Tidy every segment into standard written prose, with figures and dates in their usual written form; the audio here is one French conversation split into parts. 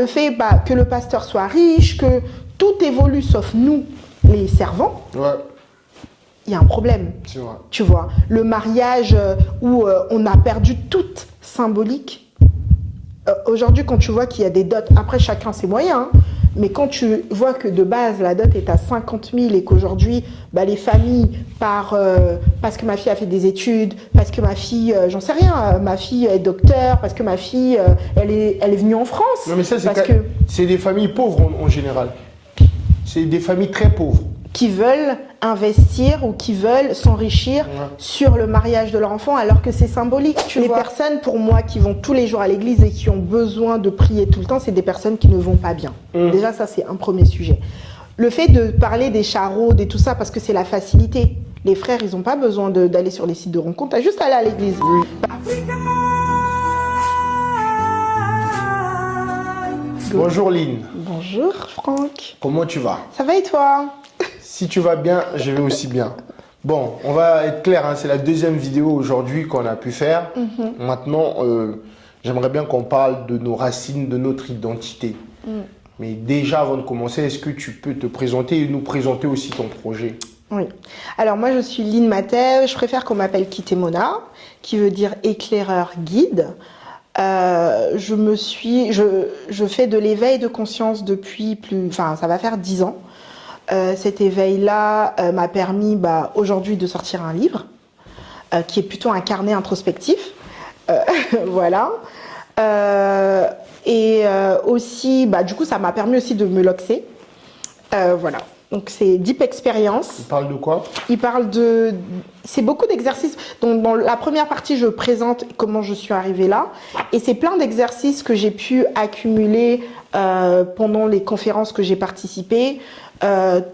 Le fait que le pasteur soit riche, que tout évolue sauf nous, les servants, il y a un problème. Tu vois, le mariage où on a perdu toute symbolique. Aujourd'hui, quand tu vois qu'il y a des dots, après chacun ses moyens, hein, mais quand tu vois que de base la dot est à 50 000 et qu'aujourd'hui les familles parce que ma fille a fait des études, parce que ma fille, j'en sais rien, ma fille est docteur, parce que ma fille elle est venue en France. Non mais ça c'est des familles pauvres en général. C'est des familles très pauvres. Qui veulent investir ou qui veulent s'enrichir sur le mariage de leur enfant alors que c'est symbolique. Les personnes, pour moi, qui vont tous les jours à l'église et qui ont besoin de prier tout le temps, c'est des personnes qui ne vont pas bien. Déjà, ça, c'est un premier sujet. Le fait de parler des charaudes et tout ça, parce que c'est la facilité. Les frères, ils n'ont pas besoin d'aller sur les sites de rencontres, t'as juste à aller à l'église. Bonjour Lynn. Bonjour Franck. Comment tu vas? Ça va et toi? Si tu vas bien, je vais aussi bien. Bon, on va être clair, hein, c'est la deuxième vidéo aujourd'hui qu'on a pu faire. Maintenant, j'aimerais bien qu'on parle de nos racines, de notre identité. Mais déjà, avant de commencer, est-ce que tu peux te présenter et nous présenter aussi ton projet? Oui. Alors moi, je suis Lynn Mathey. Je préfère qu'on m'appelle Kitemona, qui veut dire éclaireur guide. Je fais de l'éveil de conscience depuis ça va faire 10 ans. Cet éveil-là m'a permis aujourd'hui de sortir un livre qui est plutôt un carnet introspectif. Voilà. Aussi, du coup, ça m'a permis aussi de me loxer. Voilà. Donc, c'est Deep Experience. Il parle de quoi? Il parle c'est beaucoup d'exercices. Donc, dans la première partie, je présente comment je suis arrivée là. Et c'est plein d'exercices que j'ai pu accumuler pendant les conférences que j'ai participées,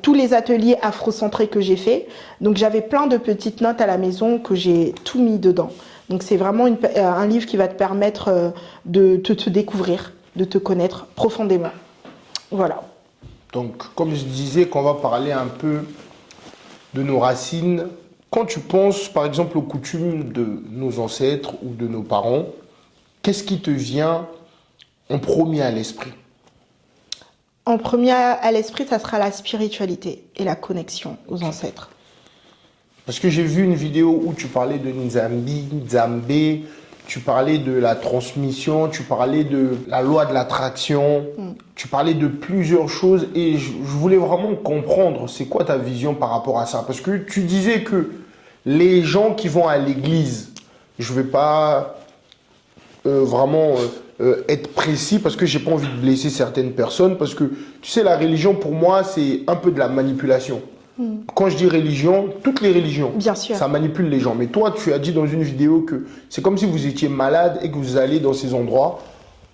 tous les ateliers afrocentrés que j'ai fait. Donc, j'avais plein de petites notes à la maison que j'ai tout mis dedans. Donc, c'est vraiment un livre qui va te permettre de te découvrir, de te connaître profondément. Voilà. Donc, comme je disais, qu'on va parler un peu de nos racines. Quand tu penses, par exemple, aux coutumes de nos ancêtres ou de nos parents, qu'est-ce qui te vient en premier à l'esprit? En premier à l'esprit, ça sera la spiritualité et la connexion aux ancêtres. Parce que j'ai vu une vidéo où tu parlais de Nzambi, Nzambé, tu parlais de la transmission, tu parlais de la loi de l'attraction, tu parlais de plusieurs choses et je voulais vraiment comprendre c'est quoi ta vision par rapport à ça. Parce que tu disais que les gens qui vont à l'église, je ne vais pas vraiment être précis parce que j'ai pas envie de blesser certaines personnes parce que tu sais la religion pour moi c'est un peu de la manipulation. Quand je dis religion, toutes les religions, bien sûr, ça manipule les gens. Mais toi, tu as dit dans une vidéo que c'est comme si vous étiez malade et que vous allez dans ces endroits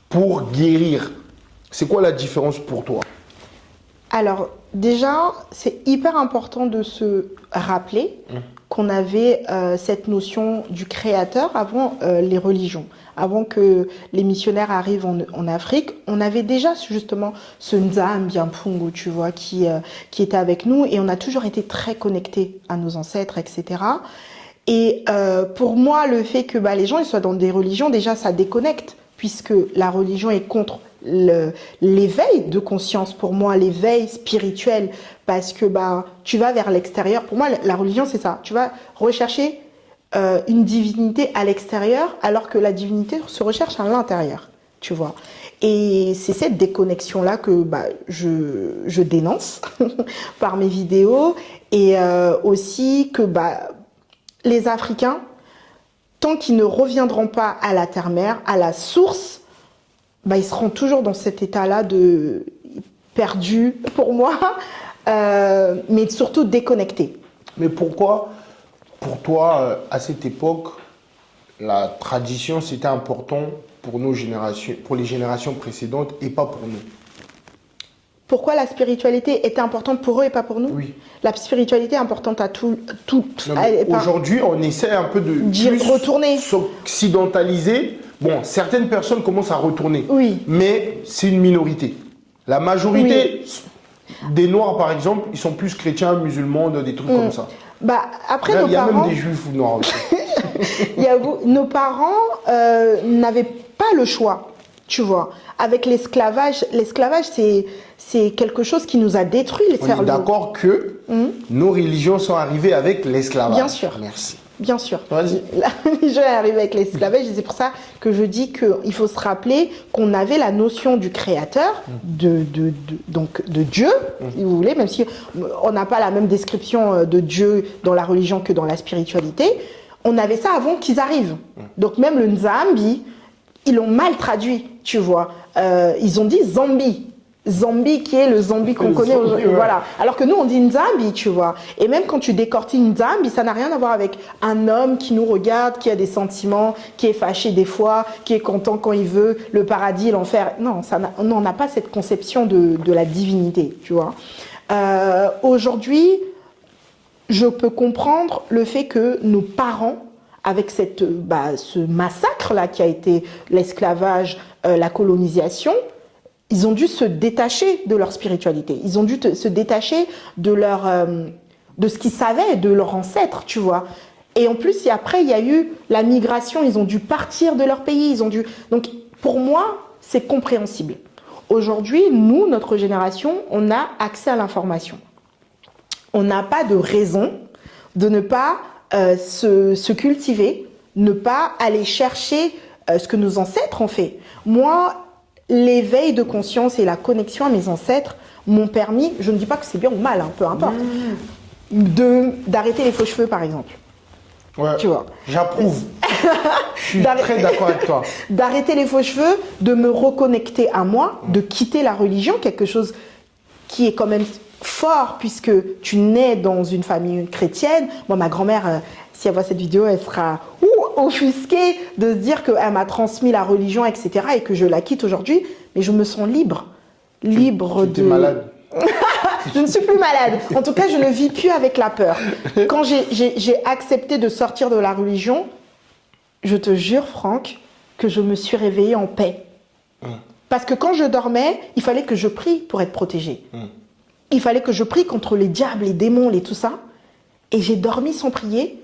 pour guérir. C'est quoi la différence pour toi? Alors, déjà, c'est hyper important de se rappeler qu'on avait cette notion du créateur avant les religions. Avant que les missionnaires arrivent en Afrique, on avait déjà justement ce Nzambi Mpungu, tu vois, qui était avec nous et on a toujours été très connectés à nos ancêtres, etc. Et pour moi, le fait que les gens ils soient dans des religions, déjà ça déconnecte, puisque la religion est contre l'éveil de conscience, pour moi, l'éveil spirituel, parce que tu vas vers l'extérieur. Pour moi, la religion, c'est ça. Tu vas rechercher une divinité à l'extérieur, alors que la divinité se recherche à l'intérieur, tu vois. Et c'est cette déconnexion-là que je dénonce par mes vidéos, et aussi que les Africains, tant qu'ils ne reviendront pas à la terre-mère, à la source, ils seront toujours dans cet état-là de perdu, pour moi, mais surtout déconnectés. Mais pourquoi, pour toi, à cette époque, la tradition, c'était important pour nos générations, pour les générations précédentes et pas pour nous? Pourquoi la spiritualité était importante pour eux et pas pour nous? Oui. La spiritualité est importante à tout. Aujourd'hui, on essaie un peu de retourner, s'occidentaliser. Bon, certaines personnes commencent à retourner, oui, mais c'est une minorité. La majorité des Noirs, par exemple, ils sont plus chrétiens, musulmans, des trucs comme ça. Après, il y a même des Juifs noirs aussi. Nos parents n'avaient pas le choix. Tu vois, avec l'esclavage, c'est quelque chose qui nous a détruit le On cerveau. est d'accord que nos religions sont arrivées avec l'esclavage. Bien sûr. Merci. Bien sûr. Vas-y. La religion est arrivée avec l'esclavage et c'est pour ça que je dis qu'il faut se rappeler qu'on avait la notion du créateur, donc de Dieu, si vous voulez, même si on n'a pas la même description de Dieu dans la religion que dans la spiritualité. On avait ça avant qu'ils arrivent. Donc même le Nzambi, ils l'ont mal traduit, tu vois. Ils ont dit Zambi. Zambi qui est le zombie qu'on connaît aujourd'hui. Ouais. Voilà. Alors que nous, on dit Nzambi, tu vois. Et même quand tu décortiques Nzambi, ça n'a rien à voir avec un homme qui nous regarde, qui a des sentiments, qui est fâché des fois, qui est content quand il veut, le paradis, l'enfer. Non, on n'a pas cette conception de la divinité, tu vois. Aujourd'hui, je peux comprendre le fait que nos parents, avec ce massacre-là qui a été l'esclavage, la colonisation, ils ont dû se détacher de leur spiritualité. Ils ont dû se détacher de ce qu'ils savaient, de leurs ancêtres, tu vois. Et en plus, après, il y a eu la migration. Ils ont dû partir de leur pays. Donc, pour moi, c'est compréhensible. Aujourd'hui, nous, notre génération, on a accès à l'information. On n'a pas de raison de ne pas se cultiver, ne pas aller chercher ce que nos ancêtres ont fait. Moi, l'éveil de conscience et la connexion à mes ancêtres m'ont permis, je ne dis pas que c'est bien ou mal, hein, peu importe, d'arrêter les faux cheveux, par exemple. Ouais, tu vois. J'approuve. Je suis très d'accord avec toi. D'arrêter les faux cheveux, de me reconnecter à moi, de quitter la religion, quelque chose qui est quand même fort puisque tu nais dans une famille chrétienne. Moi, ma grand-mère, si elle voit cette vidéo, elle sera offusquée de se dire qu'elle m'a transmis la religion, etc. et que je la quitte aujourd'hui. Mais je me sens libre. Libre tu es malade. Je ne suis plus malade. En tout cas, je ne vis plus avec la peur. Quand j'ai accepté de sortir de la religion, je te jure, Franck, que je me suis réveillée en paix. Parce que quand je dormais, il fallait que je prie pour être protégée. Il fallait que je prie contre les diables, les démons, et tout ça. Et j'ai dormi sans prier.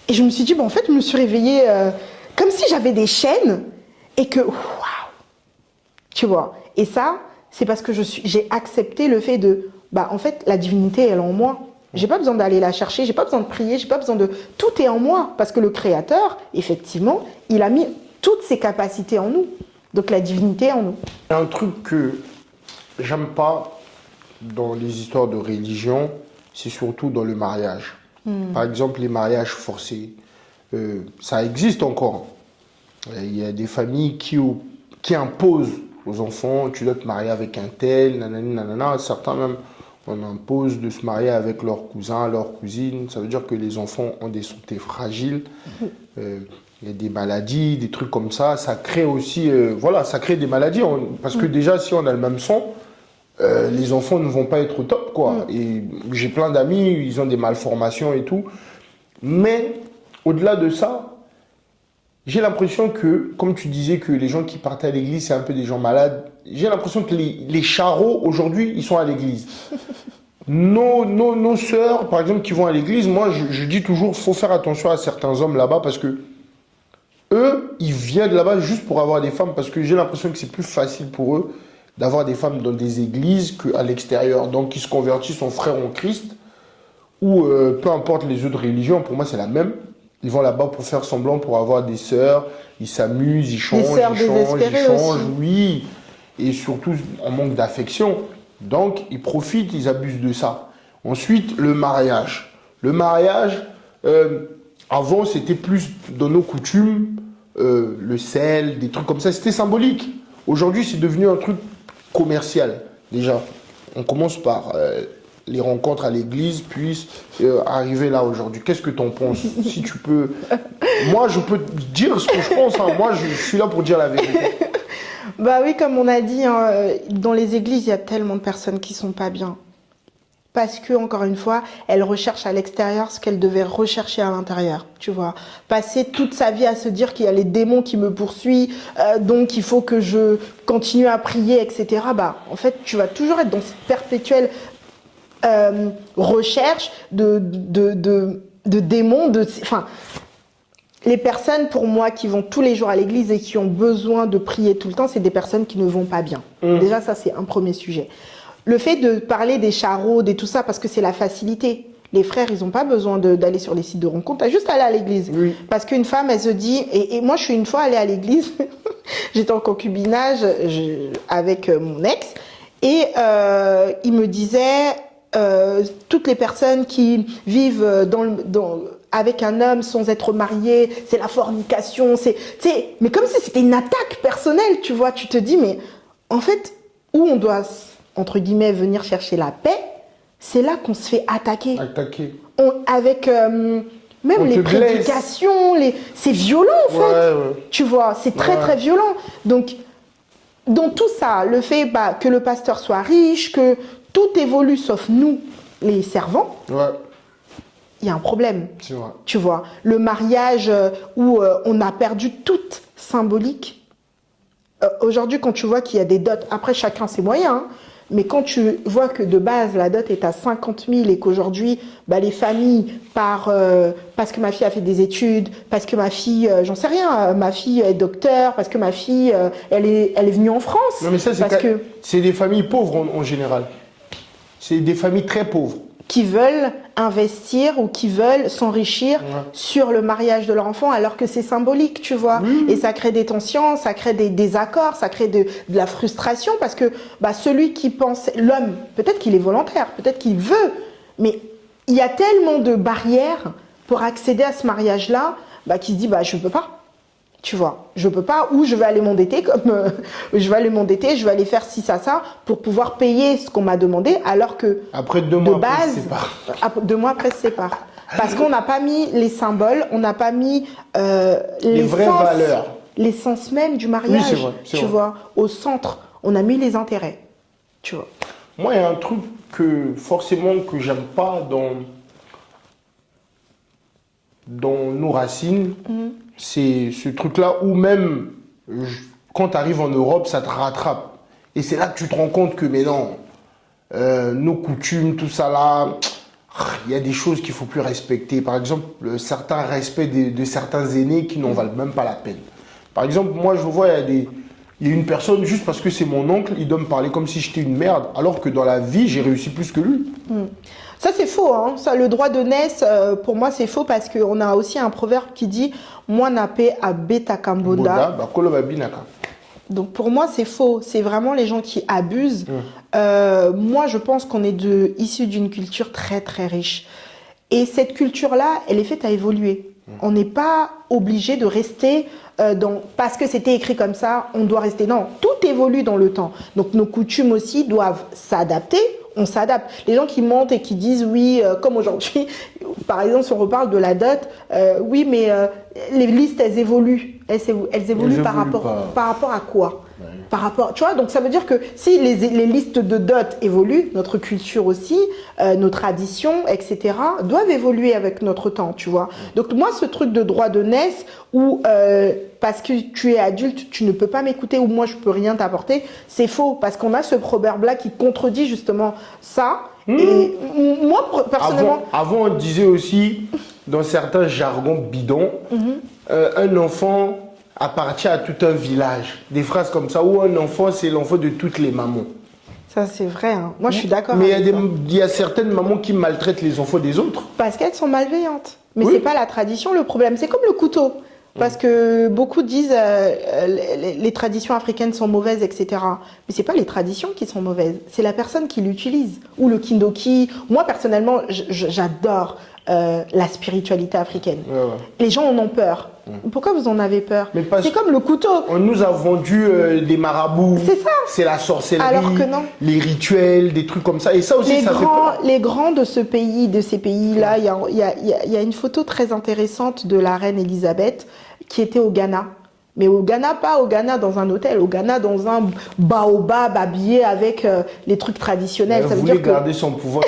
Et je me suis dit, en fait, je me suis réveillée comme si j'avais des chaînes et que, waouh, tu vois. Et ça, c'est parce que j'ai accepté le fait de, en fait, la divinité, elle est en moi. J'ai pas besoin d'aller la chercher, j'ai pas besoin de prier, j'ai pas besoin de... Tout est en moi. Parce que le Créateur, effectivement, il a mis toutes ses capacités en nous. Donc la divinité est en nous. Un truc que j'aime pas dans les histoires de religion, c'est surtout dans le mariage. Par exemple, les mariages forcés. Ça existe encore. Il y a des familles qui imposent aux enfants, tu dois te marier avec un tel, nanani, nanana. Certains même, on impose de se marier avec leurs cousins, leurs cousines. Ça veut dire que les enfants ont des santé fragiles. Il y a des maladies, des trucs comme ça. Ça crée aussi, ça crée des maladies. Parce que déjà, si on a le même sang, les enfants ne vont pas être au top, quoi. Et j'ai plein d'amis, ils ont des malformations et tout. Mais au-delà de ça, j'ai l'impression que, comme tu disais que les gens qui partaient à l'église, c'est un peu des gens malades, j'ai l'impression que les charros, aujourd'hui, ils sont à l'église. Nos sœurs, par exemple, qui vont à l'église, moi, je dis toujours, faut faire attention à certains hommes là-bas parce que eux, ils viennent là-bas juste pour avoir des femmes parce que j'ai l'impression que c'est plus facile pour eux d'avoir des femmes dans des églises qu'à l'extérieur. Donc, ils se convertissent en frères en Christ ou peu importe les autres religions, pour moi, c'est la même. Ils vont là-bas pour faire semblant, pour avoir des sœurs, ils s'amusent, ils changent, oui. Et surtout, en manque d'affection. Donc, ils profitent, ils abusent de ça. Ensuite, le mariage. Le mariage, avant, c'était plus dans nos coutumes, le sel, des trucs comme ça, c'était symbolique. Aujourd'hui, c'est devenu un truc commercial. Déjà, on commence par les rencontres à l'église, puis arriver là aujourd'hui. Qu'est-ce que tu en penses? Si tu peux... Moi, je peux te dire ce que je pense. Hein. Moi, je suis là pour dire la vérité. Bah oui, comme on a dit, hein, dans les églises, il y a tellement de personnes qui sont pas bien. Parce que, encore une fois, elles recherchent à l'extérieur ce qu'elles devaient rechercher à l'intérieur, tu vois. Passer toute sa vie à se dire qu'il y a les démons qui me poursuivent, donc il faut que je continue à prier, etc. En fait, tu vas toujours être dans cette perpétuelle recherche de démons, les personnes, pour moi, qui vont tous les jours à l'église et qui ont besoin de prier tout le temps, c'est des personnes qui ne vont pas bien. Déjà, ça, c'est un premier sujet. Le fait de parler des charaudes et tout ça, parce que c'est la facilité. Les frères, ils n'ont pas besoin d'aller sur les sites de rencontres. T'as juste à aller à l'église. Oui. Parce qu'une femme, elle se dit... Et moi, je suis une fois allée à l'église. J'étais en concubinage avec mon ex. Et il me disait... toutes les personnes qui vivent avec un homme sans être mariées, c'est la fornication. Mais comme si c'était une attaque personnelle, tu vois. Tu te dis, mais en fait, où on doit, entre guillemets, venir chercher la paix, c'est là qu'on se fait attaquer. Avec même les prédications, c'est violent en fait. Ouais. Tu vois, c'est très très violent. Donc, dans tout ça, le fait que le pasteur soit riche, que tout évolue sauf nous, les servants, il y a un problème. Tu vois, le mariage où on a perdu toute symbolique. Aujourd'hui, quand tu vois qu'il y a des dots, après chacun ses moyens, hein, mais quand tu vois que de base la dot est à 50 000 et qu'aujourd'hui les familles parce que ma fille a fait des études, parce que ma fille, j'en sais rien, ma fille est docteur, parce que ma fille elle est venue en France. Non mais ça c'est des familles pauvres en général. C'est des familles très pauvres. Qui veulent investir ou qui veulent s'enrichir sur le mariage de leur enfant alors que c'est symbolique, tu vois. Et ça crée des tensions, ça crée des désaccords, ça crée de la frustration parce que celui qui pense, l'homme, peut-être qu'il est volontaire, peut-être qu'il veut, mais il y a tellement de barrières pour accéder à ce mariage-là qu'il se dit je peux pas. Tu vois, je peux pas, ou je vais aller m'endetter je vais aller faire ci, ça, pour pouvoir payer ce qu'on m'a demandé, alors que après 2 mois, après, se sépare. 2 mois après, se sépare. Parce qu'on n'a pas mis les symboles, on n'a pas mis les vraies valeurs, l'essence même du mariage. Oui, c'est vrai. Vois, au centre, on a mis les intérêts. Tu vois. Moi, il y a un truc que j'aime pas dans nos racines. C'est ce truc-là où même quand tu arrives en Europe, ça te rattrape. Et c'est là que tu te rends compte que, mais non, nos coutumes, tout ça là, il y a des choses qu'il ne faut plus respecter. Par exemple, certains respects de certains aînés qui n'en valent même pas la peine. Par exemple, moi je vois, il y a une personne, juste parce que c'est mon oncle, il doit me parler comme si j'étais une merde, alors que dans la vie, j'ai réussi plus que lui. Ça, c'est faux. Hein. Ça, le droit d'aînesse, pour moi, c'est faux parce qu'on a aussi un proverbe qui dit « Moi, nape à beta kambonda ». Donc, pour moi, c'est faux. C'est vraiment les gens qui abusent. Moi, je pense qu'on est issus d'une culture très, très riche. Et cette culture-là, elle est faite à évoluer. On n'est pas obligé de rester parce que c'était écrit comme ça, on doit rester. Non, tout évolue dans le temps. Donc, nos coutumes aussi doivent s'adapter. On s'adapte. Les gens qui mentent et qui disent oui, comme aujourd'hui, par exemple, si on reparle de la dot, oui, mais les listes, elles évoluent. Elles évoluent par rapport à quoi? Par rapport, tu vois, donc ça veut dire que si les listes de dot évoluent, notre culture aussi, nos traditions, etc., doivent évoluer avec notre temps, tu vois. Donc moi, ce truc de droit d'aînesse où parce que tu es adulte, tu ne peux pas m'écouter ou moi je peux rien t'apporter, c'est faux parce qu'on a ce proverbe-là qui contredit justement ça. Et moi, personnellement, avant on disait aussi dans certains jargons bidons, un enfant appartient à tout un village. Des phrases comme ça, où un enfant, c'est l'enfant de toutes les mamans. Ça, c'est vrai. Hein. Moi, je suis d'accord. Mais il y a certaines mamans qui maltraitent les enfants des autres. Parce qu'elles sont malveillantes. Mais c'est pas la tradition le problème. C'est comme le couteau. Parce que beaucoup disent les traditions africaines sont mauvaises, etc. Mais c'est pas les traditions qui sont mauvaises. C'est la personne qui l'utilise. Ou le kindoki. Moi, personnellement, j'adore la spiritualité africaine. Les gens en ont peur. Pourquoi vous en avez peur? C'est comme le couteau. On nous a vendu des marabouts. C'est ça. C'est la sorcellerie. Alors que non. Les rituels, des trucs comme ça. Et ça aussi, ça fait peur. Les grands de ces pays-là, il y a une photo très intéressante de la reine Elisabeth qui était au Ghana. Mais au Ghana, pas au Ghana dans un hôtel, au Ghana dans un baobab habillé avec les trucs traditionnels. Elle voulait garder son pouvoir.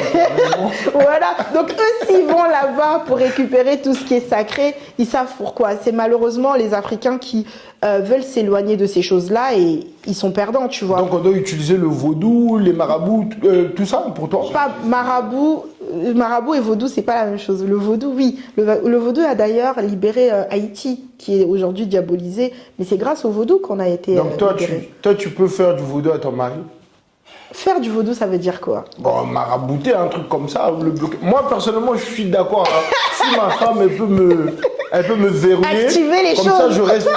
Voilà, donc eux s'ils vont là-bas pour récupérer tout ce qui est sacré, ils savent pourquoi. C'est malheureusement les Africains qui veulent s'éloigner de ces choses-là et ils sont perdants, tu vois. Donc on doit utiliser le vaudou, les marabouts, tout ça pour toi? Pas marabout, Marabout et vaudou, c'est pas la même chose. Le vaudou, oui. Le vaudou a d'ailleurs libéré Haïti, qui est aujourd'hui diabolisé. Mais c'est grâce au vaudou qu'on a été Donc toi libéré. tu peux faire du vaudou à ton mari? Faire du vaudou, ça veut dire quoi? Bon, marabouter, un truc comme ça, le bloquer. Moi, personnellement, je suis d'accord. Hein. Si ma femme, elle peut me verrouiller, activer les comme choses. ça, je reste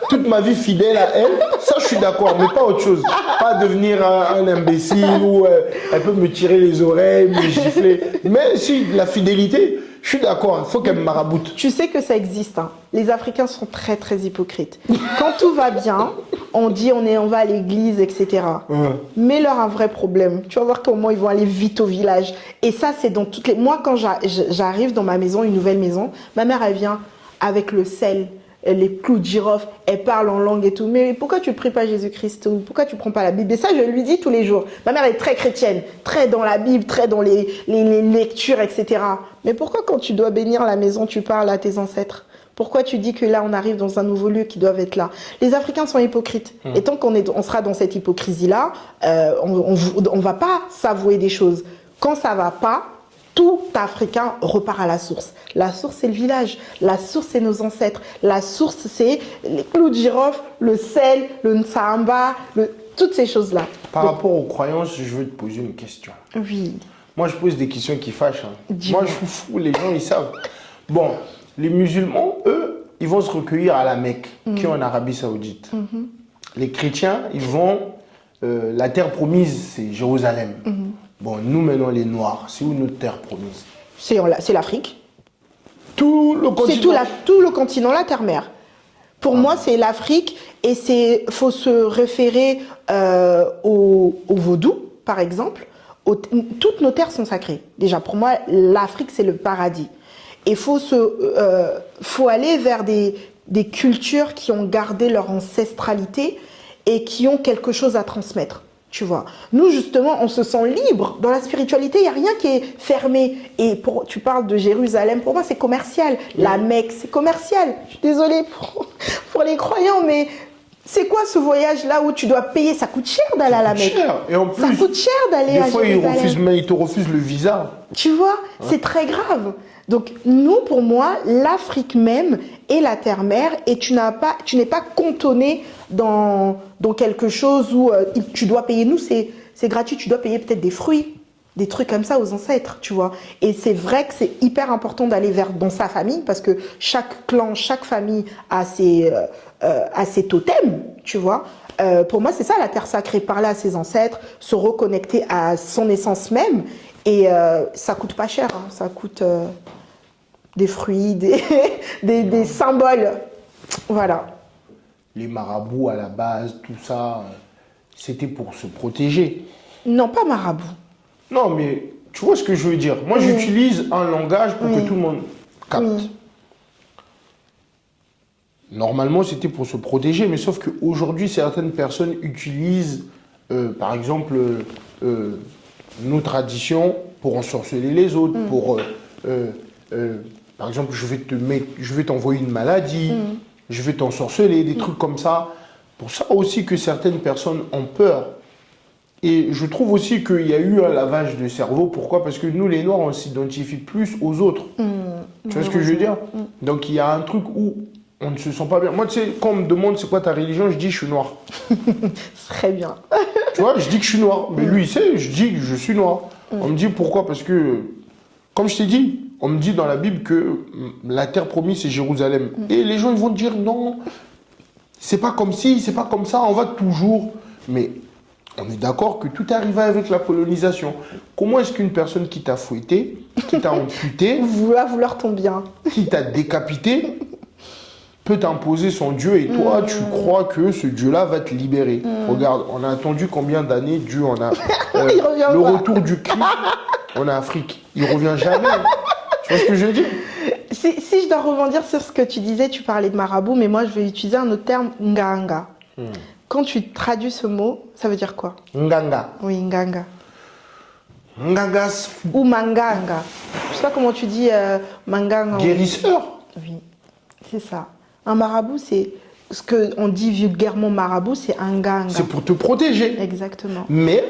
toute ma vie fidèle à elle. Ça, je suis d'accord, mais pas autre chose. Pas devenir un imbécile ou elle peut me tirer les oreilles, me gifler. Mais si, la fidélité, je suis d'accord. Il faut qu'elle me maraboute. Tu sais que ça existe. Hein. Les Africains sont très, très hypocrites. Quand tout va bien, on dit on va à l'église, etc. Ouais. Mets-leur un vrai problème. Tu vas voir comment ils vont aller vite au village. Et ça, c'est dans toutes les... Moi, quand j'arrive dans ma maison, une nouvelle maison, ma mère, elle vient avec le sel, les clous de girofle, elle parle en langue et tout. Mais pourquoi tu ne pries pas Jésus-Christ ou pourquoi tu ne prends pas la Bible? Et ça, je lui dis tous les jours. Ma mère est très chrétienne, très dans la Bible, très dans les lectures, etc. Mais pourquoi quand tu dois bénir la maison, tu parles à tes ancêtres? Pourquoi tu dis que là, on arrive dans un nouveau lieu qui doivent être là? Les Africains sont hypocrites. Et tant on sera dans cette hypocrisie-là, on va pas s'avouer des choses. Quand ça va pas, tout Africain repart à la source. La source, c'est le village. La source, c'est nos ancêtres. La source, c'est les clous de girofle, le sel, le nsamba, toutes ces choses-là. Par rapport aux croyances, je veux te poser une question. Oui. Moi, je pose des questions qui fâchent. Hein. Dis-moi. Moi, je suis fou, les gens, ils savent. Bon, les musulmans, eux, ils vont se recueillir à la Mecque, qui est en Arabie Saoudite. Les chrétiens, ils vont... la terre promise, c'est Jérusalem. Bon, nous, maintenant, les Noirs, c'est où notre terre promise? C'est l'Afrique. Tout le continent. C'est tout le continent, la terre-mère. Pour moi, c'est l'Afrique et faut se référer au vaudou, par exemple. Toutes nos terres sont sacrées. Déjà, pour moi, l'Afrique, c'est le paradis. Et faut aller vers des cultures qui ont gardé leur ancestralité et qui ont quelque chose à transmettre. Tu vois, nous justement, on se sent libre. Dans la spiritualité, il n'y a rien qui est fermé. Et tu parles de Jérusalem, pour moi, c'est commercial. La Mecque, c'est commercial. Je suis désolée pour les croyants, mais c'est quoi ce voyage-là où tu dois payer? Ça coûte cher d'aller à la Mecque. Cher. Et en plus, ça coûte cher d'aller à Jérusalem. Des fois, ils te refusent le visa. Tu vois, c'est très grave. Donc, nous, pour moi, l'Afrique même est la terre-mère et tu n'es pas cantonné dans quelque chose où tu dois payer. Nous, c'est gratuit, tu dois payer peut-être des fruits, des trucs comme ça aux ancêtres, tu vois. Et c'est vrai que c'est hyper important d'aller dans sa famille parce que chaque clan, chaque famille a ses totems, tu vois. Pour moi, c'est ça, la terre sacrée, parler à ses ancêtres, se reconnecter à son essence même. Et ça coûte pas cher, hein. Ça coûte des fruits, des symboles. Voilà. Les marabouts à la base, tout ça, c'était pour se protéger. Non, pas marabout. Non, mais tu vois ce que je veux dire. Moi, j'utilise un langage pour que tout le monde capte. Normalement, c'était pour se protéger, mais sauf qu'aujourd'hui, certaines personnes utilisent, par exemple, nos traditions pour ensorceler les autres, pour... par exemple, je vais t'envoyer une maladie, je vais t'ensorceler, des trucs comme ça. Pour ça aussi que certaines personnes ont peur. Et je trouve aussi qu'il y a eu un lavage de cerveau. Pourquoi? Parce que nous, les Noirs, on s'identifie plus aux autres. Tu vois ce que je veux dire? Donc, il y a un truc où on ne se sent pas bien. Moi, tu sais, quand on me demande c'est quoi ta religion, je dis je suis noir. Très bien. Tu vois, je dis que je suis noir. Mais lui, il sait, je dis que je suis noir. On me dit pourquoi? Parce que, comme je t'ai dit, on me dit dans la Bible que la terre promise, c'est Jérusalem. Et les gens, ils vont dire non, c'est pas comme ci, c'est pas comme ça, on va toujours. Mais on est d'accord que tout est arrivé avec la colonisation. Comment est-ce qu'une personne qui t'a fouetté, qui t'a amputé, va vouloir ton bien, qui t'a décapité, peut t'imposer son Dieu et toi, tu crois que ce Dieu-là va te libérer? Regarde, on a attendu combien d'années Dieu en a... Il revient le pas. retour du Christ en Afrique. Il revient jamais. Tu vois ce que je veux dire? Si je dois rebondir sur ce que tu disais, tu parlais de marabout, mais moi je vais utiliser un autre terme, nganga. Quand tu traduis ce mot, ça veut dire quoi? Nganga. Oui, nganga. Nganga, Ou manganga. Je sais pas comment tu dis manganga. guérisseur. Oui, c'est ça. Un marabout, c'est ce qu'on dit vulgairement marabout, c'est un nganga. C'est pour te protéger. Exactement. Mais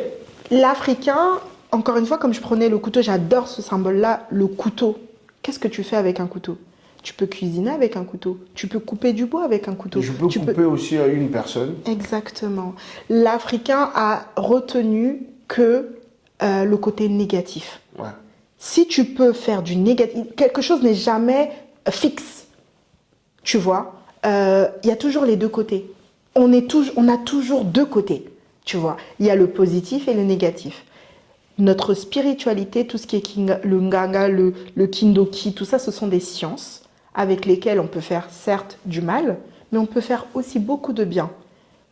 L'Africain encore une fois, comme je prenais le couteau, j'adore ce symbole-là, le couteau. Qu'est-ce que tu fais avec un couteau? Tu peux cuisiner avec un couteau. Tu peux couper du bois avec un couteau. Je peux couper aussi à une personne. Exactement. L'Africain a retenu que le côté négatif. Ouais. Si tu peux faire du négatif, quelque chose n'est jamais fixe. Tu vois, il y a toujours les deux côtés. On a toujours deux côtés. Tu vois, il y a le positif et le négatif. Notre spiritualité, tout ce qui est le nganga, le kindoki, tout ça, ce sont des sciences avec lesquelles on peut faire certes du mal, mais on peut faire aussi beaucoup de bien.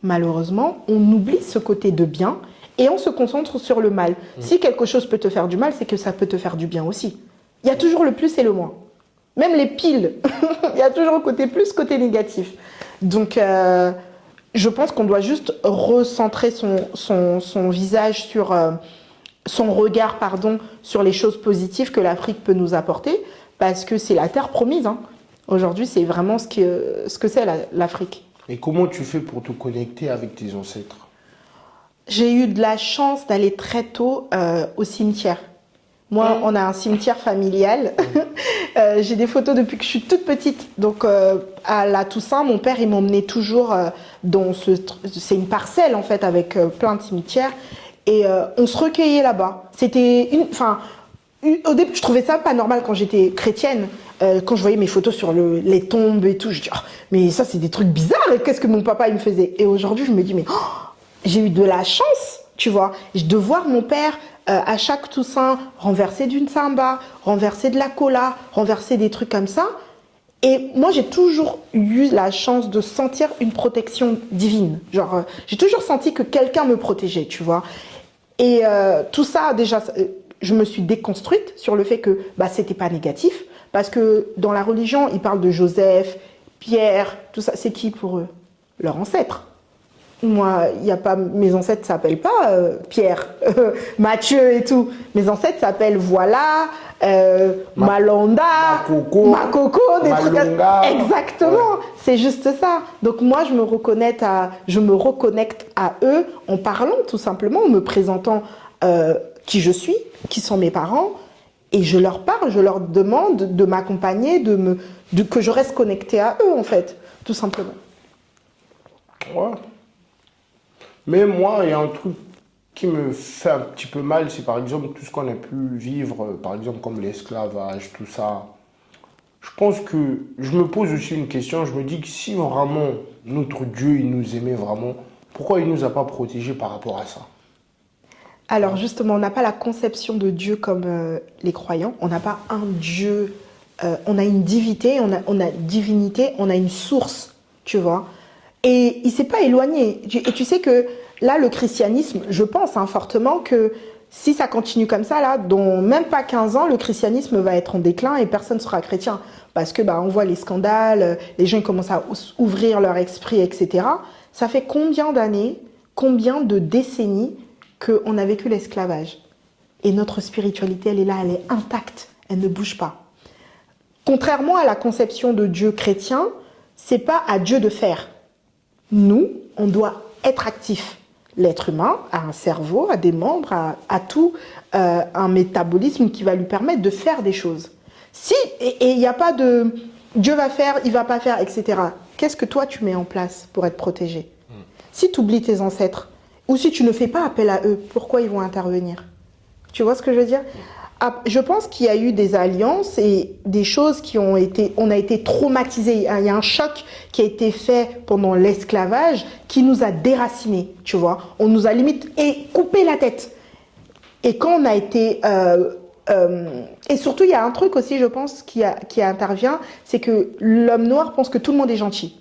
Malheureusement, on oublie ce côté de bien et on se concentre sur le mal. Si quelque chose peut te faire du mal, c'est que ça peut te faire du bien aussi. Il y a toujours le plus et le moins. Même les piles, il y a toujours le côté plus, côté négatif. Donc, je pense qu'on doit juste recentrer son visage sur... son regard, pardon, sur les choses positives que l'Afrique peut nous apporter, parce que c'est la terre promise. Hein. Aujourd'hui, c'est vraiment ce que c'est l'Afrique. Et comment tu fais pour te connecter avec tes ancêtres? J'ai eu de la chance d'aller très tôt au cimetière. Moi, on a un cimetière familial. J'ai des photos depuis que je suis toute petite. Donc, à la Toussaint, mon père, il m'emmenait toujours dans c'est une parcelle, en fait, avec plein de cimetières. Et on se recueillait là-bas. C'était au début, je trouvais ça pas normal quand j'étais chrétienne. Quand je voyais mes photos sur les tombes et tout, je dis, oh, mais ça, c'est des trucs bizarres. Et qu'est-ce que mon papa, il me faisait? Et aujourd'hui, je me dis, mais j'ai eu de la chance, tu vois, de voir mon père à chaque Toussaint renverser d'une samba, renverser de la cola, renverser des trucs comme ça. Et moi, j'ai toujours eu la chance de sentir une protection divine. Genre, j'ai toujours senti que quelqu'un me protégeait, tu vois. Et tout ça, déjà, je me suis déconstruite sur le fait que c'était pas négatif. Parce que dans la religion, ils parlent de Joseph, Pierre, tout ça. C'est qui pour eux? Leur ancêtre. Moi, il y a pas, mes ancêtres ne s'appellent pas Pierre, Mathieu et tout. Mes ancêtres s'appellent Voilà, Malonda, Makoko, des trucs. Exactement, ouais. C'est juste ça. Donc moi, je me reconnecte à eux en parlant tout simplement, en me présentant qui je suis, qui sont mes parents. Et je leur parle, je leur demande de m'accompagner, que je reste connectée à eux, en fait, tout simplement. Ouais. Mais moi, il y a un truc qui me fait un petit peu mal, c'est par exemple tout ce qu'on a pu vivre, par exemple comme l'esclavage, tout ça. Je pense que je me pose aussi une question, je me dis que si vraiment notre Dieu, il nous aimait vraiment, pourquoi il ne nous a pas protégés par rapport à ça? Alors justement, on n'a pas la conception de Dieu comme les croyants, on n'a pas un Dieu, on a une divinité, on a une source, tu vois. Et il ne s'est pas éloigné. Et tu sais que là, le christianisme, je pense fortement que si ça continue comme ça, là, dans même pas 15 ans, le christianisme va être en déclin et personne ne sera chrétien. Parce que on voit les scandales, les gens commencent à ouvrir leur esprit, etc. Ça fait combien d'années, combien de décennies qu'on a vécu l'esclavage? Et notre spiritualité, elle est là, elle est intacte, elle ne bouge pas. Contrairement à la conception de Dieu chrétien, c'est pas à Dieu de faire. Nous, on doit être actif. L'être humain a un cerveau, a des membres, a tout, un métabolisme qui va lui permettre de faire des choses. Et il n'y a pas de Dieu va faire, il va pas faire, etc. Qu'est-ce que toi tu mets en place pour être protégé? Si tu oublies tes ancêtres, ou si tu ne fais pas appel à eux, pourquoi ils vont intervenir? Tu vois ce que je veux dire? Je pense qu'il y a eu des alliances et des choses on a été traumatisés. Il y a un choc qui a été fait pendant l'esclavage qui nous a déracinés, tu vois. On nous a limite coupé la tête. Et quand on a été... et surtout, il y a un truc aussi, je pense, qui intervient, c'est que l'homme noir pense que tout le monde est gentil.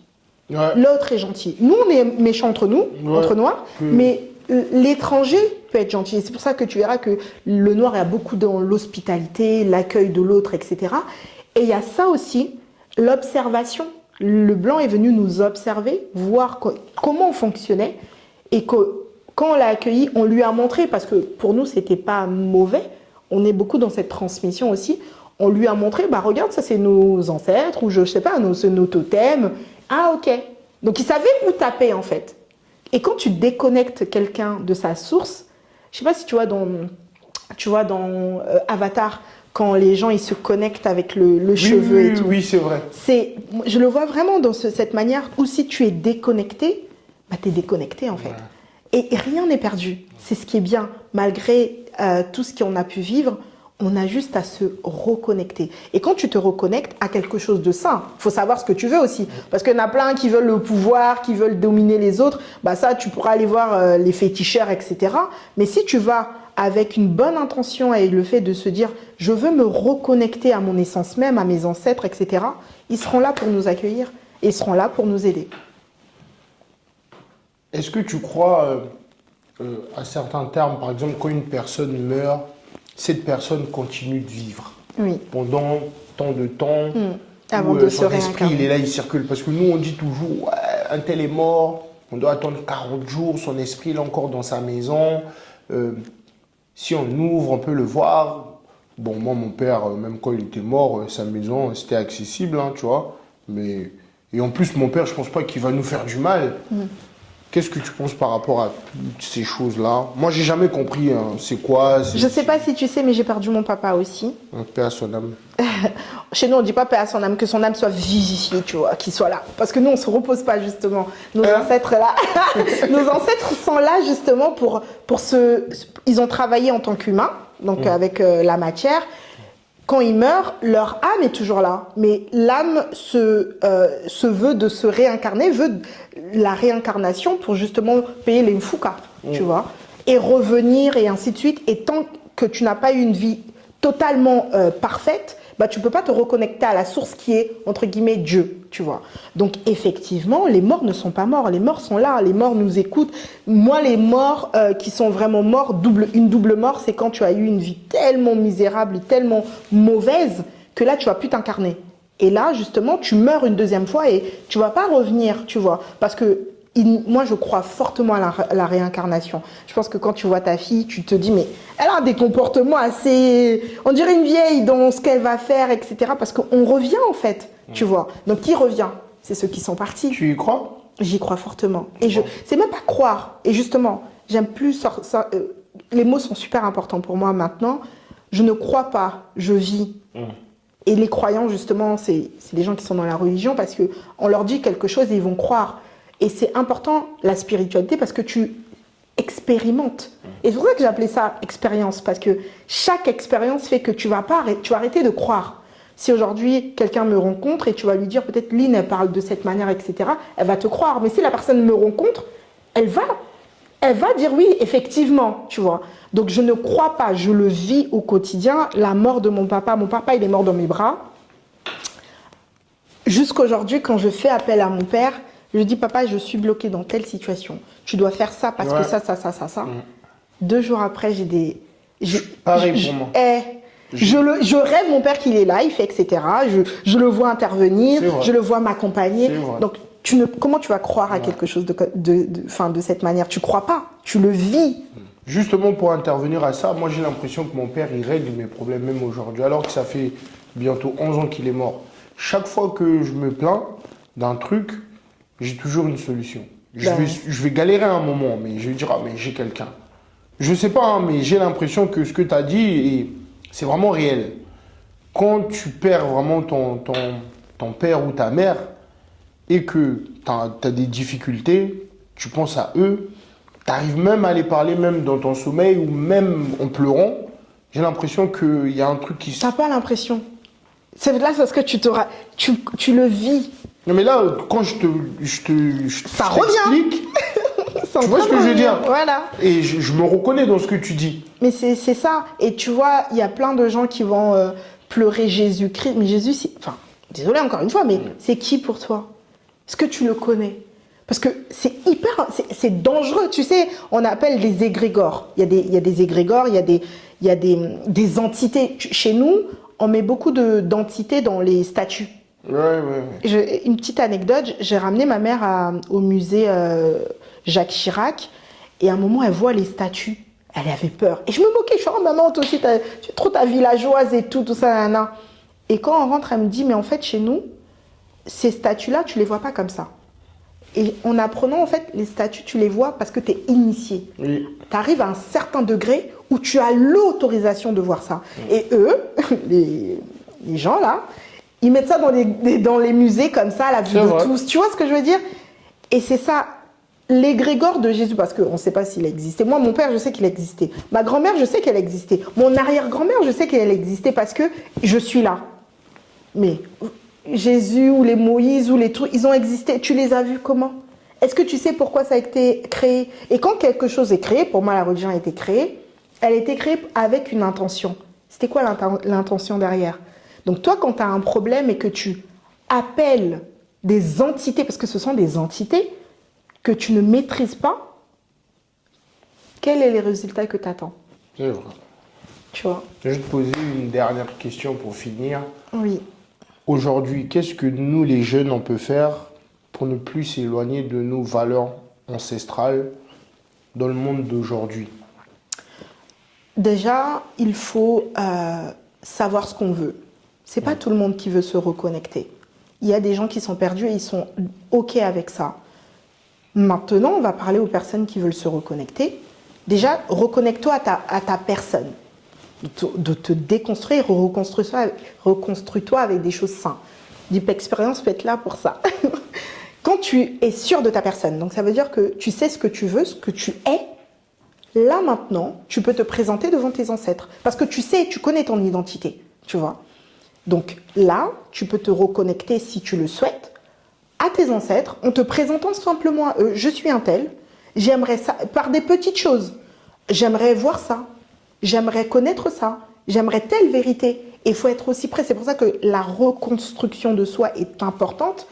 Ouais. L'autre est gentil. Nous, on est méchants entre nous, ouais, entre noirs, mais l'étranger peut être gentil. Et c'est pour ça que tu verras que le noir est beaucoup dans l'hospitalité, l'accueil de l'autre, etc. Et il y a ça aussi, l'observation. Le blanc est venu nous observer, voir comment on fonctionnait. Et quand on l'a accueilli, on lui a montré, parce que pour nous, c'était pas mauvais. On est beaucoup dans cette transmission aussi. On lui a montré, regarde, ça c'est nos ancêtres, ou je sais pas, c'est nos totems. Ah, ok. Donc, il savait où taper, en fait. Et quand tu déconnectes quelqu'un de sa source, je sais pas si tu vois, tu vois, dans Avatar, quand les gens ils se connectent avec le cheveu oui, et tout. Oui, c'est vrai. Je le vois vraiment dans cette manière où si tu es déconnecté, bah, tu es déconnecté en fait. Ouais. Et rien n'est perdu. C'est ce qui est bien. Malgré tout ce qu'on a pu vivre, on a juste à se reconnecter. Et quand tu te reconnectes à quelque chose de sain, il faut savoir ce que tu veux aussi. Parce qu'il y en a plein qui veulent le pouvoir, qui veulent dominer les autres. Bah ça, tu pourras aller voir les féticheurs, etc. Mais si tu vas avec une bonne intention et le fait de se dire « je veux me reconnecter à mon essence même, à mes ancêtres, etc. », ils seront là pour nous accueillir et ils seront là pour nous aider. Est-ce que tu crois, à certains termes, par exemple, quand une personne meurt, cette personne continue de vivre pendant tant de temps avant où de son se esprit, il est là, il circule. Parce que nous, on dit toujours, ouais, un tel est mort, on doit attendre 40 jours, son esprit il est encore dans sa maison. Si on ouvre, on peut le voir. Bon, moi, mon père, même quand il était mort, sa maison, c'était accessible, hein, tu vois. Et en plus, mon père, je pense pas qu'il va nous faire du mal. Qu'est-ce que tu penses par rapport à toutes ces choses-là? Moi, j'ai jamais compris c'est quoi. Je sais pas si tu sais, mais j'ai perdu mon papa aussi. Paix à son âme. Chez nous, on dit pas paix à son âme, que son âme soit vivifiée, tu vois, qu'il soit là. Parce que nous, on se repose pas, justement. Nos ancêtres là, nos ancêtres sont là, justement, pour ils ont travaillé en tant qu'humains, donc avec la matière. Quand ils meurent, leur âme est toujours là. Mais l'âme se veut de se réincarner, veut la réincarnation pour justement payer les mfouka, tu vois, et revenir et ainsi de suite. Et tant que tu n'as pas eu une vie totalement parfaite, bah, tu ne peux pas te reconnecter à la source qui est, entre guillemets, Dieu, tu vois. Donc, effectivement, les morts ne sont pas morts. Les morts sont là, les morts nous écoutent. Moi, les morts qui sont vraiment morts, une double mort, c'est quand tu as eu une vie tellement misérable et tellement mauvaise que là, tu vas plus t'incarner. Et là, justement, tu meurs une deuxième fois et tu vas pas revenir, tu vois. Parce que moi, je crois fortement à la réincarnation. Je pense que quand tu vois ta fille, tu te dis, mais elle a des comportements assez... On dirait une vieille dans ce qu'elle va faire, etc. Parce qu'on revient, en fait, tu vois. Donc, qui revient? C'est ceux qui sont partis. Tu y crois? J'y crois fortement. Et c'est même pas croire. Et justement, j'aime plus... les mots sont super importants pour moi maintenant. Je ne crois pas, je vis. Et les croyants, justement, c'est les gens qui sont dans la religion parce qu'on leur dit quelque chose et ils vont croire. Et c'est important, la spiritualité, parce que tu expérimentes. Et c'est pour ça que j'ai appelé ça expérience, parce que chaque expérience fait que tu vas arrêter de croire. Si aujourd'hui, quelqu'un me rencontre et tu vas lui dire, peut-être Lynn, elle parle de cette manière, etc., elle va te croire. Mais si la personne me rencontre, elle va dire oui, effectivement, tu vois. Donc, je ne crois pas, je le vis au quotidien. La mort de mon papa, il est mort dans mes bras. Jusqu'aujourd'hui, quand je fais appel à mon père, je dis, papa, je suis bloquée dans telle situation. Tu dois faire ça parce que ça. 2 jours après, j'ai des... Pareil pour moi. Je rêve mon père qu'il est là, il fait etc. Je le vois intervenir, je le vois m'accompagner. Donc, comment tu vas croire à quelque chose de cette manière? Tu crois pas, tu le vis. Justement, pour intervenir à ça, moi j'ai l'impression que mon père, il règle mes problèmes même aujourd'hui, alors que ça fait bientôt 11 ans qu'il est mort. Chaque fois que je me plains d'un truc, j'ai toujours une solution. Je vais galérer un moment, mais je vais dire, ah, mais j'ai quelqu'un. Je sais pas, hein, mais j'ai l'impression que ce que tu as dit, c'est vraiment réel. Quand tu perds vraiment ton père ou ta mère et que tu as des difficultés, tu penses à eux, tu arrives même à les parler, même dans ton sommeil ou même en pleurant, j'ai l'impression qu'il y a un truc qui se... Tu n'as pas l'impression. C'est là parce que tu le vis. Non mais là, quand je ça revient. Tu vois ce que je veux dire? Voilà. Et je me reconnais dans ce que tu dis. Mais c'est ça. Et tu vois, il y a plein de gens qui vont pleurer Jésus-Christ. Mais Jésus, enfin, désolé encore une fois, mais c'est qui pour toi? Est-ce que tu le connais? Parce que c'est dangereux. Tu sais, on appelle des égrégores. Il y a des égrégores, il y a des entités. Chez nous, on met beaucoup d'entités dans les statues. Ouais. Une petite anecdote, j'ai ramené ma mère au musée Jacques Chirac et à un moment elle voit les statues, elle avait peur et je me moquais, je suis oh maman toi aussi tu es trop ta villageoise et tout ça nana. Et quand on rentre elle me dit mais en fait chez nous ces statues là tu les vois pas comme ça, Et en apprenant, en fait, les statuts, tu les vois parce que tu es initié. Oui. Tu arrives à un certain degré où tu as l'autorisation de voir ça. Et eux, les gens là, ils mettent ça dans les musées comme ça, à la vue C'est de vrai. tous. Tu vois ce que je veux dire? Et c'est ça, l'égrégore de Jésus, parce qu'on ne sait pas s'il existait. Moi, mon père, je sais qu'il existait. Ma grand-mère, je sais qu'elle existait. Mon arrière-grand-mère, je sais qu'elle existait parce que je suis là. Mais Jésus ou les Moïse ou les trucs, ils ont existé. Tu les as vus comment? Est-ce que tu sais pourquoi ça a été créé? Et quand quelque chose est créé, pour moi la religion a été créée, elle a été créée avec une intention. C'était quoi l'intention derrière? Donc toi, quand tu as un problème et que tu appelles des entités, parce que ce sont des entités que tu ne maîtrises pas, quels sont les résultats que tu attends? C'est vrai. Tu vois? Je vais te poser une dernière question pour finir. Oui. Aujourd'hui, qu'est-ce que nous, les jeunes, on peut faire pour ne plus s'éloigner de nos valeurs ancestrales dans le monde d'aujourd'hui? Déjà, il faut savoir ce qu'on veut. C'est pas tout le monde qui veut se reconnecter. Il y a des gens qui sont perdus et ils sont OK avec ça. Maintenant, on va parler aux personnes qui veulent se reconnecter. Déjà, reconnecte-toi à ta personne. De te déconstruire, reconstruis-toi avec des choses saines. Deep Experience peut être là pour ça. Quand tu es sûr de ta personne, donc ça veut dire que tu sais ce que tu veux, ce que tu es, là maintenant, tu peux te présenter devant tes ancêtres. Parce que tu sais, tu connais ton identité, tu vois. Donc là, tu peux te reconnecter si tu le souhaites à tes ancêtres en te présentant simplement à eux. Je suis un tel, j'aimerais ça, par des petites choses. J'aimerais voir ça, j'aimerais connaître ça, j'aimerais telle vérité. Et il faut être aussi prêt. C'est pour ça que la reconstruction de soi est importante,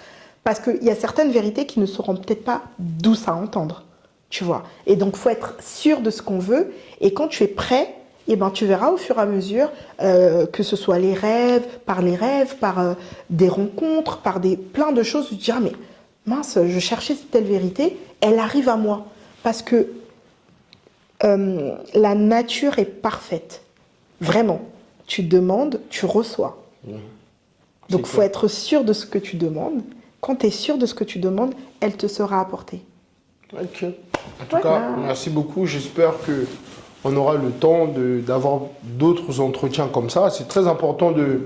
parce qu'il y a certaines vérités qui ne seront peut-être pas douces à entendre, tu vois. Et donc, il faut être sûr de ce qu'on veut. Et quand tu es prêt, eh ben, tu verras au fur et à mesure que ce soit les rêves, par des rencontres, par plein de choses, tu te diras, mais mince, je cherchais telle vérité, elle arrive à moi. Parce que la nature est parfaite. Vraiment. Tu demandes, tu reçois. Donc, il faut être sûr de ce que tu demandes. Quand tu es sûr de ce que tu demandes, elle te sera apportée. Ok. En tout cas, merci beaucoup. J'espère qu'on aura le temps d'avoir d'autres entretiens comme ça. C'est très important de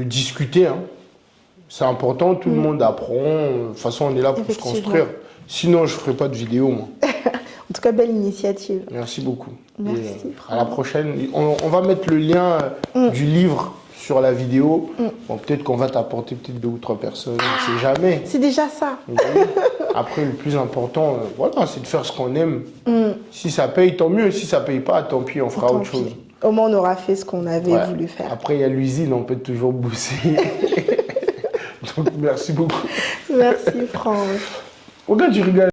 discuter. Hein. C'est important, tout le monde apprend. De toute façon, on est là pour se construire. Sinon, je ne ferai pas de vidéo, moi. En tout cas, belle initiative. Merci beaucoup. Merci. À la prochaine. On va mettre le lien du livre sur la vidéo. Bon, peut-être qu'on va t'apporter peut-être 2 ou 3 personnes. On ne sait jamais. C'est déjà ça. Après, le plus important, voilà, c'est de faire ce qu'on aime. Si ça paye, tant mieux. Si ça ne paye pas, tant pis, on fera autre chose. Au moins, on aura fait ce qu'on avait voulu faire. Après, il y a l'usine, on peut toujours bosser. Donc, merci beaucoup. Merci, Franck. Regarde, tu rigoles.